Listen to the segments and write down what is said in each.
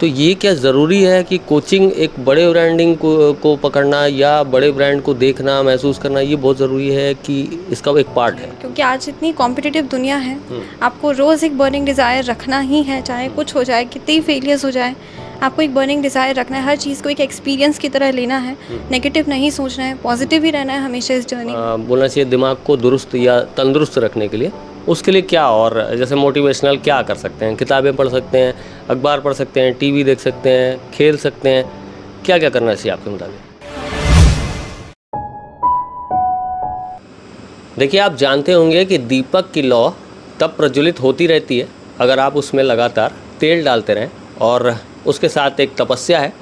तो ये क्या ज़रूरी है कि कोचिंग एक बड़े ब्रांडिंग को पकड़ना या बड़े ब्रांड को देखना महसूस करना ये बहुत ज़रूरी है कि इसका एक पार्ट है? क्योंकि आज इतनी कॉम्पिटिटिव दुनिया है, आपको रोज़ एक बर्निंग डिज़ायर रखना ही है, चाहे कुछ हो जाए, कितनी फेलियर्स हो जाए, आपको एक बर्निंग डिज़ायर रखना है। हर चीज़ को एक एक्सपीरियंस की तरह लेना है, नेगेटिव नहीं सोचना है, पॉजिटिव ही रहना है हमेशा इस जर्नी में। बोलना चाहिए दिमाग को दुरुस्त या तंदुरुस्त रखने के लिए, उसके लिए क्या और जैसे मोटिवेशनल क्या कर सकते हैं? किताबें पढ़ सकते हैं, अखबार पढ़ सकते हैं, टीवी देख सकते हैं, खेल सकते हैं, क्या क्या करना चाहिए आपके मुताबिक? देखिए, आप जानते होंगे कि दीपक की लौ तब प्रज्वलित होती रहती है अगर आप उसमें लगातार तेल डालते रहें, और उसके साथ एक तपस्या है।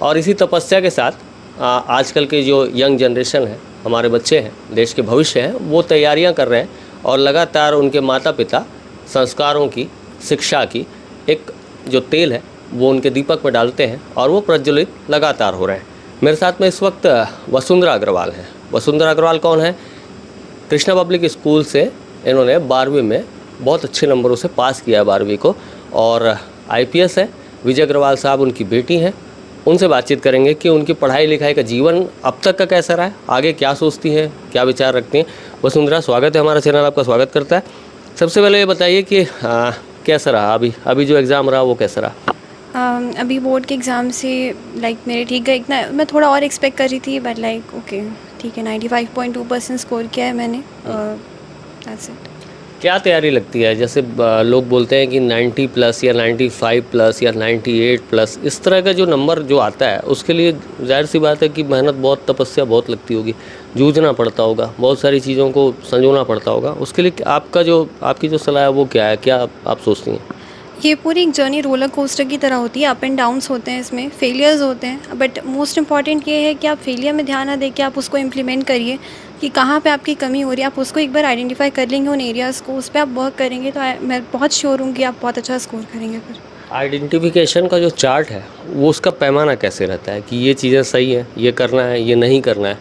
और इसी तपस्या के साथ आजकल के जो यंग जनरेशन है, हमारे बच्चे हैं, देश के भविष्य हैं, वो तैयारियां कर रहे हैं और लगातार उनके माता पिता संस्कारों की, शिक्षा की एक जो तेल है वो उनके दीपक में डालते हैं और वो प्रज्वलित लगातार हो रहे हैं। मेरे साथ में इस वक्त वसुंधरा अग्रवाल हैं। वसुंधरा अग्रवाल कौन है? कृष्णा पब्लिक स्कूल से इन्होंने 12वीं में बहुत अच्छे नंबरों से पास किया है 12वीं को, और IPS है। विजय अग्रवाल साहब उनकी बेटी हैं। उनसे बातचीत करेंगे कि उनकी पढ़ाई लिखाई का जीवन अब तक का कैसा रहा है, आगे क्या सोचती हैं, क्या विचार रखती हैं। वसुंधरा, स्वागत है, हमारा चैनल आपका स्वागत करता है। सबसे पहले ये बताइए कि कैसा रहा अभी जो एग्ज़ाम रहा वो कैसा रहा? अभी बोर्ड के एग्ज़ाम से मेरे ठीक गए। इतना मैं थोड़ा और एक्सपेक्ट कर रही थी, बट ओके ठीक है, 95.2% स्कोर किया है मैंने। That's it. क्या तैयारी लगती है? जैसे लोग बोलते हैं कि 90+ या 95+ या 98+, इस तरह का जो नंबर जो आता है उसके लिए जाहिर सी बात है कि मेहनत बहुत, तपस्या बहुत लगती होगी, जूझना पड़ता होगा, बहुत सारी चीज़ों को संजोना पड़ता होगा। उसके लिए आपकी जो सलाह है वो क्या है, क्या आप सोचती हैं? ये पूरी एक जर्नी रोलर कोस्टर की तरह होती है। अप एंड डाउन्स होते हैं, इसमें फेलियर्स होते हैं, बट मोस्ट इम्पॉर्टेंट ये है कि आप फेलियर में ध्यान ना दे के आप उसको इम्प्लीमेंट करिए कि कहाँ पे आपकी कमी हो रही है। आप उसको एक बार आइडेंटिफाई कर लेंगे, उन एरियाज़ को, उस पर आप वर्क करेंगे, तो मैं बहुत श्योर हूँ कि आप बहुत अच्छा स्कोर करेंगे। फिर आइडेंटिफिकेशन का जो चार्ट है वो उसका पैमाना कैसे रहता है कि ये चीज़ें सही है, ये करना है, ये नहीं करना है,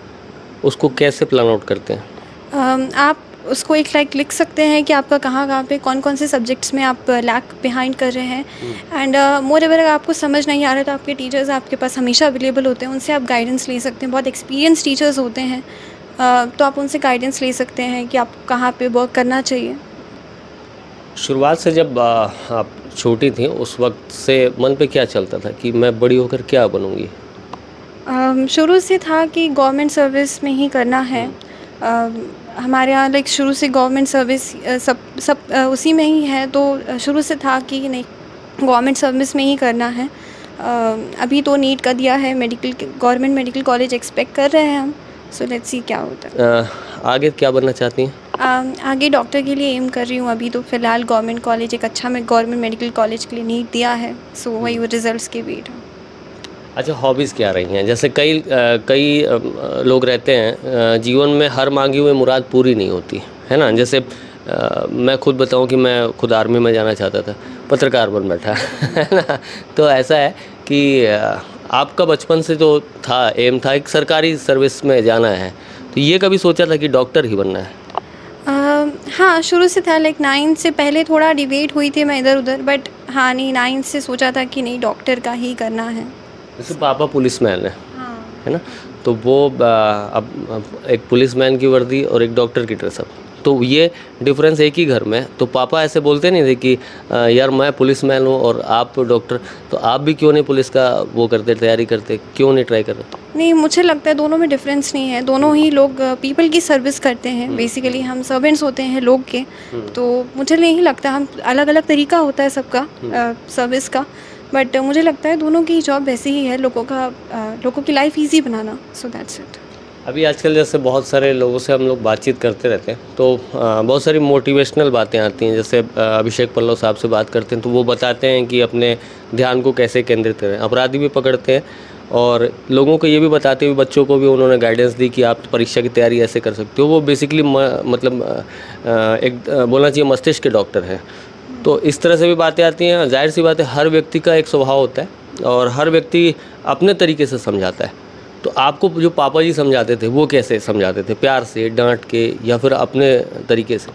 उसको कैसे प्लान आउट करते हैं? आप उसको एक लिख सकते हैं कि आपका कहाँ पे कौन कौन से सब्जेक्ट्स में आप लैक बिहाइंड कर रहे हैं। एंड मोर एवर अगर आपको समझ नहीं आ रहा तो आपके टीचर्स आपके पास हमेशा अवेलेबल होते हैं, उनसे आप गाइडेंस ले सकते हैं। बहुत एक्सपीरियंस टीचर्स होते हैं, तो आप उनसे गाइडेंस ले सकते हैं कि आप कहाँ पे वर्क करना चाहिए। शुरुआत से जब आप छोटी थी उस वक्त से मन पे क्या चलता था कि मैं बड़ी होकर क्या बनूंगी? शुरू से था कि गवर्नमेंट सर्विस में ही करना है। हमारे यहाँ शुरू से गवर्नमेंट सर्विस सब उसी में ही है, तो शुरू से था कि नहीं, गवर्नमेंट सर्विस में ही करना है। अभी तो नीट का दिया है, गवर्नमेंट मेडिकल कॉलेज एक्सपेक्ट कर रहे हैं हम। सो लेट्स सी क्या होता है। आगे क्या बनना चाहती हैं? आगे डॉक्टर के लिए एम कर रही हूँ। अभी तो फ़िलहाल गवर्नमेंट कॉलेज, एक अच्छा मैं गवर्नमेंट मेडिकल कॉलेज के लिए नीट दिया है, सो वही रिज़ल्ट्स के वेट है। अच्छा, हॉबीज़ क्या रही हैं? जैसे कई लोग रहते हैं जीवन में हर मांगी हुई मुराद पूरी नहीं होती है ना। जैसे मैं खुद बताऊं कि मैं खुद आर्मी में जाना चाहता था, पत्रकार बन बैठा है ना। तो ऐसा है कि आपका बचपन से जो था, एम था एक सरकारी सर्विस में जाना है, तो ये कभी सोचा था कि डॉक्टर ही बनना है? हाँ, शुरू से था। 9 से पहले थोड़ा डिबेट हुई थी मैं इधर उधर, बट हाँ नहीं, 9 से सोचा था कि नहीं, डॉक्टर का ही करना है। जैसे पापा पुलिसमैन है, हाँ, है ना, तो वो अब एक पुलिसमैन की वर्दी और एक डॉक्टर की ड्रेसअप, तो ये डिफरेंस एक ही घर में। तो पापा ऐसे बोलते नहीं थे कि यार मैं पुलिसमैन हूँ और आप डॉक्टर, तो आप भी क्यों नहीं पुलिस का वो करते, तैयारी करते, क्यों नहीं ट्राई करते? नहीं, मुझे लगता है दोनों में डिफरेंस नहीं है। दोनों ही लोग पीपल की सर्विस करते हैं। बेसिकली हम सर्वेंट्स होते हैं लोग के, तो मुझे नहीं लगता, हम अलग अलग तरीका होता है सबका सर्विस का, बट मुझे लगता है दोनों की जॉब वैसी ही है, लोगों की life easy banana. So that's it. अभी आजकल जैसे बहुत सारे लोगों से हम लोग बातचीत करते रहते हैं, तो बहुत सारी मोटिवेशनल बातें आती हैं। जैसे अभिषेक पल्लव साहब से बात करते हैं तो वो बताते हैं कि अपने ध्यान को कैसे केंद्रित करें। अपराधी भी पकड़ते हैं और लोगों को ये भी बताते हुए, बच्चों को भी उन्होंने गाइडेंस दी कि आप परीक्षा की तैयारी ऐसे कर सकते हो। वो बेसिकली मतलब एक बोलना चाहिए मस्तिष्क के डॉक्टर हैं। तो इस तरह से भी बातें आती हैं। जाहिर सी बात है, हर व्यक्ति का एक स्वभाव होता है और हर व्यक्ति अपने तरीके से समझाता है। तो आपको जो पापा जी समझाते थे वो कैसे समझाते थे? प्यार से, डांट के, या फिर अपने तरीके से?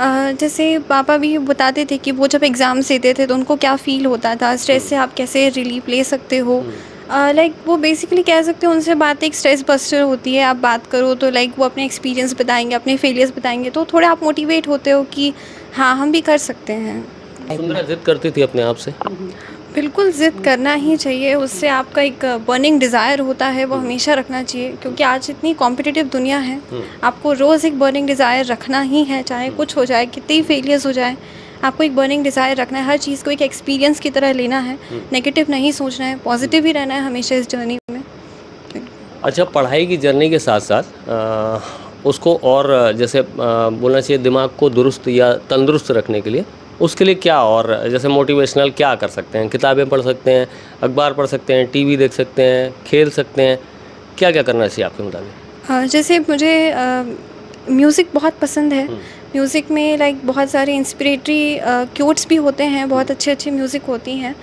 जैसे पापा भी बताते थे कि वो जब एग्ज़ाम्स देते थे तो उनको क्या फ़ील होता था, स्ट्रेस से आप कैसे रिलीफ ले सकते हो। लाइक वो बेसिकली कह सकते हो उनसे बात एक स्ट्रेस बस्टर होती है, आप बात करो तो लाइक वो अपने एक्सपीरियंस बताएंगे, अपने फेलियर्स बताएंगे, तो थोड़ा आप मोटिवेट होते हो कि हाँ हम भी कर सकते हैं। वसुंधरा जिद करती थी अपने आप से? बिल्कुल ज़िद करना ही चाहिए, उससे आपका एक बर्निंग डिज़ायर होता है वो हमेशा रखना चाहिए, क्योंकि आज इतनी कॉम्पिटिटिव दुनिया है, आपको रोज़ एक बर्निंग डिज़ायर रखना ही है, चाहे कुछ हो जाए, कितने ही फेलियर्स हो जाए, आपको एक बर्निंग डिज़ायर रखना है, हर चीज़ को एक एक्सपीरियंस की तरह लेना है, नेगेटिव नहीं सोचना है, पॉजिटिव ही रहना है हमेशा इस जर्नी में। अच्छा, पढ़ाई की जर्नी के साथ साथ उसको और जैसे बोलना चाहिए दिमाग को दुरुस्त या तंदुरुस्त रखने के लिए, उसके लिए क्या और जैसे मोटिवेशनल क्या कर सकते हैं? किताबें पढ़ सकते हैं, अखबार पढ़ सकते हैं, टीवी देख सकते हैं, खेल सकते हैं, क्या क्या करना चाहिए आपके मुताबिक? जैसे मुझे म्यूज़िक बहुत पसंद है, म्यूज़िक में लाइक बहुत सारे इंस्पिरेटरी क्योट्स भी होते हैं, बहुत अच्छे अच्छे म्यूज़िक होती हैं।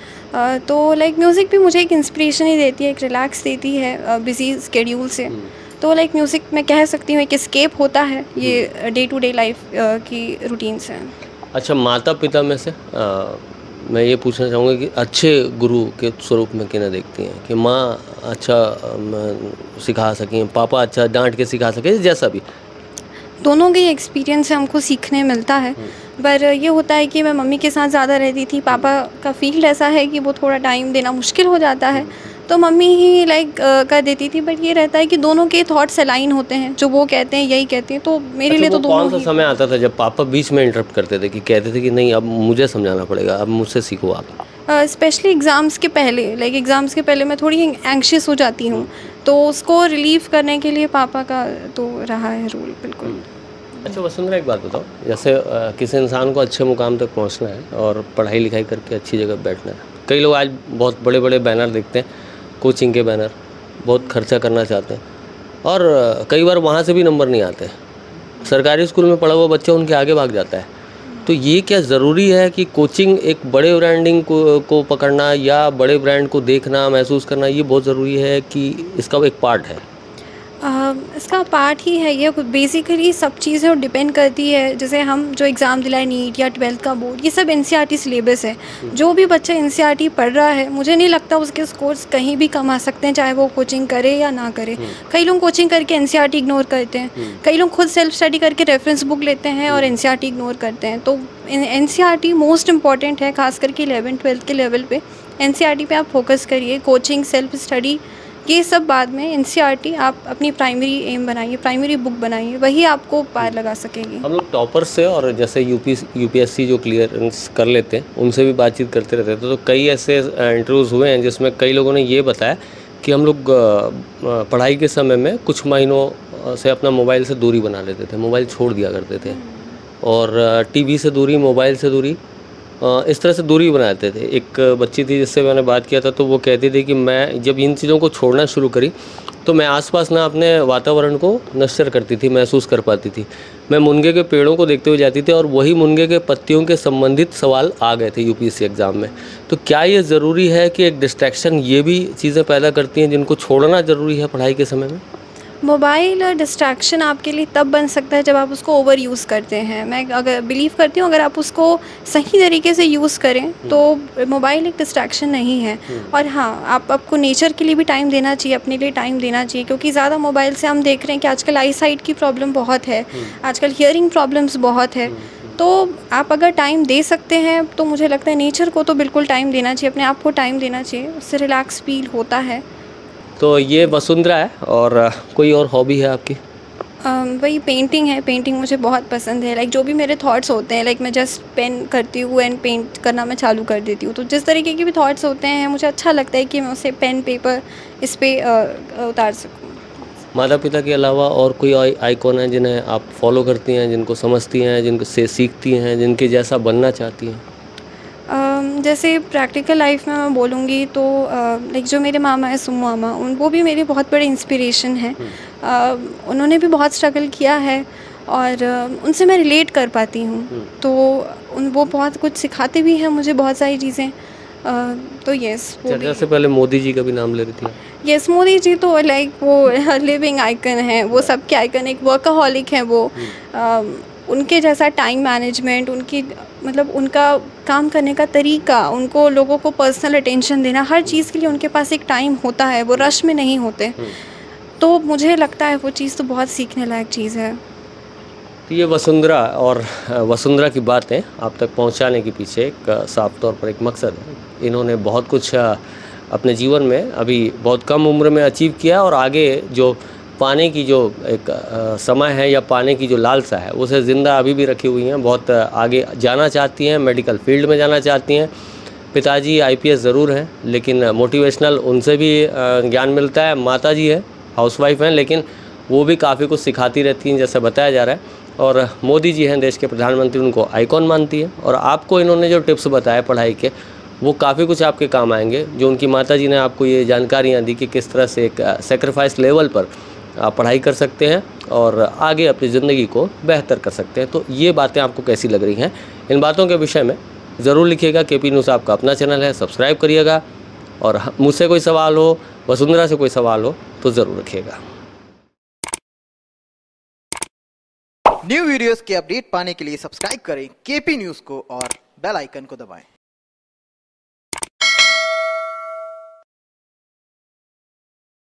तो लाइक म्यूज़िक भी मुझे एक इंस्पिरेशन ही देती है, एक रिलैक्स देती है बिज़ी स्केड्यूल से। तो लाइक म्यूज़िक मैं कह सकती हूँ एक एस्केप होता है ये डे टू डे लाइफ की रूटीन से। अच्छा, माता पिता में से मैं ये पूछना चाहूँगा कि अच्छे गुरु के स्वरूप में किन्हें देखती हैं कि माँ अच्छा सिखा सकें, पापा अच्छा डांट के सिखा सकें, जैसा भी? दोनों के एक्सपीरियंस से हमको सीखने मिलता है, पर ये होता है कि मैं मम्मी के साथ ज़्यादा रहती थी, पापा का फील्ड ऐसा है कि वो थोड़ा टाइम देना मुश्किल हो जाता है, तो मम्मी ही लाइक कर देती थी। बट ये रहता है कि दोनों के थॉट्स अलाइन होते हैं, जो वो कहते हैं यही कहते हैं, तो मेरे लिए तो दोनों कौन सा समय आता था जब पापा बीच में इंटरप्ट करते थे कि कहते थे कि नहीं अब मुझे समझाना पड़ेगा, अब मुझसे सीखो आप? स्पेशली एग्ज़ाम्स के पहले, लाइक एग्ज़ाम्स के पहले मैं थोड़ी एंग्शियस हो जाती हूँ, तो उसको रिलीव करने के लिए पापा का तो रहा है रोल। बिल्कुल। अच्छा वसुंधरा, एक बात बताओ, जैसे किसी इंसान को अच्छे मुकाम तक पहुंचना है और पढ़ाई लिखाई करके अच्छी जगह बैठना है, कई लोग आज बहुत बड़े बड़े बैनर देखते हैं, कोचिंग के बैनर, बहुत खर्चा करना चाहते हैं और कई बार वहाँ से भी नंबर नहीं आते, सरकारी स्कूल में पढ़ा हुआ बच्चा उनके आगे भाग जाता है। तो ये क्या ज़रूरी है कि कोचिंग एक बड़े ब्रांडिंग को पकड़ना या बड़े ब्रांड को देखना महसूस करना, ये बहुत ज़रूरी है कि इसका एक पार्ट है? इसका पार्ट ही है ये, बेसिकली सब चीज़ें डिपेंड करती है। जैसे हम जो एग्ज़ाम दिलाए नीट या 12th का बोर्ड, ये सब एनसीईआरटी सिलेबस है। जो भी बच्चा एनसीईआरटी पढ़ रहा है, मुझे नहीं लगता उसके स्कोर्स कहीं भी कम आ सकते हैं, चाहे वो कोचिंग करे या ना करे। कई लोग कोचिंग करके एनसीईआरटी इग्नोर करते हैं, कई लोग खुद सेल्फ स्टडी करके रेफरेंस बुक लेते हैं और एनसीईआरटी इग्नोर करते हैं। तो एनसीईआरटी मोस्ट इंपॉर्टेंट है, खास करके 11th 12th के लेवल पे एनसीईआरटी पे आप फोकस करिए। कोचिंग, सेल्फ स्टडी, ये सब बाद में। एनसीईआरटी आप अपनी प्राइमरी एम बनाइए, प्राइमरी बुक बनाइए, वही आपको पार लगा सकेगी। हम लोग टॉपर्स से और जैसे यूपीएससी जो क्लियरेंस कर लेते हैं उनसे भी बातचीत करते रहते थे, तो कई ऐसे इंटरव्यूज़ हुए हैं जिसमें कई लोगों ने ये बताया कि हम लोग पढ़ाई के समय में कुछ महीनों से अपना मोबाइल से दूरी बना लेते थे, मोबाइल छोड़ दिया करते थे और टीवी से दूरी, मोबाइल से दूरी, इस तरह से दूरी बनाते थे। एक बच्ची थी जिससे मैंने बात किया था, तो वो कहती थी कि मैं जब इन चीज़ों को छोड़ना शुरू करी तो मैं आसपास ना अपने वातावरण को नश्तर करती थी, महसूस कर पाती थी। मैं मुनगे के पेड़ों को देखते हुए जाती थी और वही मुनगे के पत्तियों के संबंधित सवाल आ गए थे यूपीएससी एग्ज़ाम में। तो क्या ये ज़रूरी है कि एक डिस्ट्रैक्शन ये भी चीज़ें पैदा करती हैं जिनको छोड़ना ज़रूरी है पढ़ाई के समय में? मोबाइल डिस्ट्रैक्शन आपके लिए तब बन सकता है जब आप उसको ओवर यूज़ करते हैं। मैं अगर बिलीव करती हूँ, अगर आप उसको सही तरीके से यूज़ करें तो मोबाइल एक डिस्ट्रैक्शन नहीं है। और हाँ, आपको नेचर के लिए भी टाइम देना चाहिए, अपने लिए टाइम देना चाहिए, क्योंकि ज़्यादा मोबाइल से हम देख रहे हैं कि आजकल आई साइट की प्रॉब्लम बहुत है, आजकल हियरिंग प्रॉब्लम्स बहुत है। तो आप अगर टाइम दे सकते हैं तो मुझे लगता है नेचर को तो बिल्कुल टाइम देना चाहिए, अपने आप को टाइम देना चाहिए, उससे रिलैक्स फील होता है। तो ये वसुंधरा है, और कोई और हॉबी है आपकी? वही पेंटिंग है। पेंटिंग मुझे बहुत पसंद है। लाइक जो भी मेरे थॉट्स होते हैं, लाइक मैं जस्ट पेन करती हूँ एंड पेंट करना मैं चालू कर देती हूँ। तो जिस तरीके के भी थॉट्स होते हैं मुझे अच्छा लगता है कि मैं उसे पेन पेपर इस पर उतार सकूँ। माता पिता के अलावा और कोई आइकॉन है जिन्हें आप फॉलो करती हैं, जिनको समझती हैं, जिनको से सीखती हैं, जिनके जैसा बनना चाहती हैं? जैसे प्रैक्टिकल लाइफ में मैं बोलूँगी तो लाइक जो मेरे मामा है सुमो मामा, वो भी मेरे बहुत बड़े इंस्पिरेशन हैं। उन्होंने भी बहुत स्ट्रगल किया है और उनसे मैं रिलेट कर पाती हूँ। तो वो बहुत कुछ सिखाते भी हैं मुझे, बहुत सारी चीज़ें। तो यस, वो चर्चा से पहले मोदी जी का भी नाम ले रही थी। यस, मोदी जी तो लाइक वो लिविंग आइकन है, वो सबके आइकन, एक वर्कaholic है वो। उनके जैसा टाइम मैनेजमेंट, उनकी मतलब उनका काम करने का तरीका, उनको लोगों को पर्सनल अटेंशन देना, हर चीज़ के लिए उनके पास एक टाइम होता है, वो रश में नहीं होते। तो मुझे लगता है वो चीज़ तो बहुत सीखने लायक चीज़ है। तो ये वसुंधरा और वसुंधरा की बातें आप तक पहुंचाने के पीछे एक साफ तौर पर एक मकसद है। इन्होंने बहुत कुछ अपने जीवन में अभी बहुत कम उम्र में अचीव किया और आगे जो पाने की जो एक समय है या पाने की जो लालसा है उसे ज़िंदा अभी भी रखी हुई हैं। बहुत आगे जाना चाहती हैं, मेडिकल फील्ड में जाना चाहती हैं। पिताजी आईपीएस ज़रूर हैं लेकिन मोटिवेशनल उनसे भी ज्ञान मिलता है। माताजी है, हाउसवाइफ हैं, लेकिन वो भी काफ़ी कुछ सिखाती रहती हैं जैसे बताया जा रहा है। और मोदी जी हैं देश के प्रधानमंत्री, उनको आइकॉन मानती है। और आपको इन्होंने जो टिप्स बताए पढ़ाई के, वो काफ़ी कुछ आपके काम आएंगे। जो उनकी माताजी ने आपको ये जानकारियाँ दी कि किस तरह से एक सेक्रीफाइस लेवल पर आप पढ़ाई कर सकते हैं और आगे अपनी ज़िंदगी को बेहतर कर सकते हैं। तो ये बातें आपको कैसी लग रही हैं? इन बातों के विषय में ज़रूर लिखिएगा। केपी न्यूज़ आपका अपना चैनल है, सब्सक्राइब करिएगा। और मुझसे कोई सवाल हो, वसुंधरा से कोई सवाल हो तो ज़रूर रखिएगा। न्यू वीडियोस के अपडेट पाने के लिए सब्सक्राइब करें केपी न्यूज़ को और बेल आइकन को दबाएं।